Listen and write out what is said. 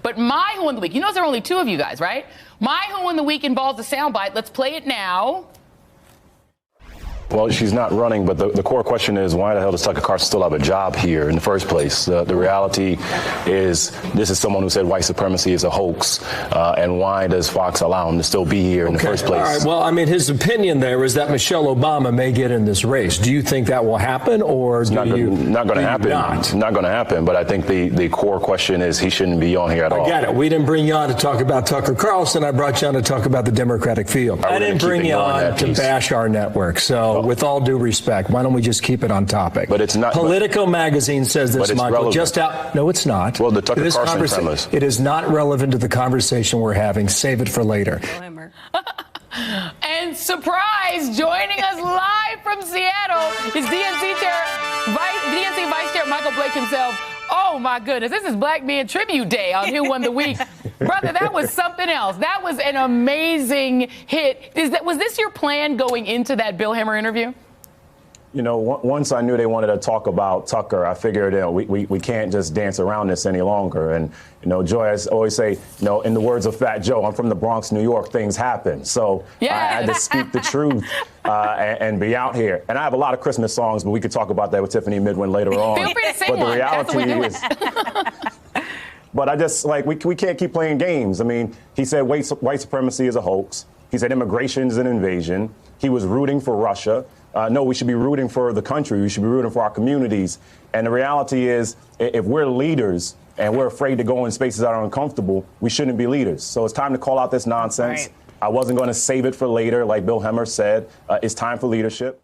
But my Who in the Week, you know there are only two of you guys, right? My Who in the Week involves a soundbite. Let's play it now. Well, she's not running, but the core question is, why the hell does Tucker Carlson still have a job here in the first place? The reality is, this is someone who said white supremacy is a hoax, and why does Fox allow him to still be here in the first place? All right. Well, I mean, his opinion there is that Michelle Obama may get in this race. Do you think that will happen, or it's not going to happen? Not going to happen. But I think the core question is, he shouldn't be on here at all. I get it. We didn't bring you on to talk about Tucker Carlson. I brought you on to talk about the Democratic field. I didn't bring you on to bash our network. So, with all due respect, why don't we just keep it on topic? But it's not. Politico magazine says this, Michael. Relevant. Just out. No, it's not. Well, the Tucker Carlson premise. It is not relevant to the conversation we're having. Save it for later. And surprise, joining us live from Seattle is DNC Vice Chair Michael Blake himself. Oh, my goodness. This is Black Man Tribute Day on Who Won the Week. Brother, that was something else. That was an amazing hit. Was this your plan going into that Bill Hemmer interview? You know, once I knew they wanted to talk about Tucker, I figured, we can't just dance around this any longer. And, Joy, I always say, in the words of Fat Joe, I'm from the Bronx, New York, things happen. So I had to speak the truth and be out here. And I have a lot of Christmas songs, but we could talk about that with Tiffany Midwin later on. Feel free to sing but the one. reality is, but I just, we can't keep playing games. I mean, he said white supremacy is a hoax. He said immigration is an invasion. He was rooting for Russia. No, we should be rooting for the country. We should be rooting for our communities. And the reality is, if we're leaders and we're afraid to go in spaces that are uncomfortable, we shouldn't be leaders. So it's time to call out this nonsense. Right. I wasn't going to save it for later, like Bill Hemmer said. It's time for leadership.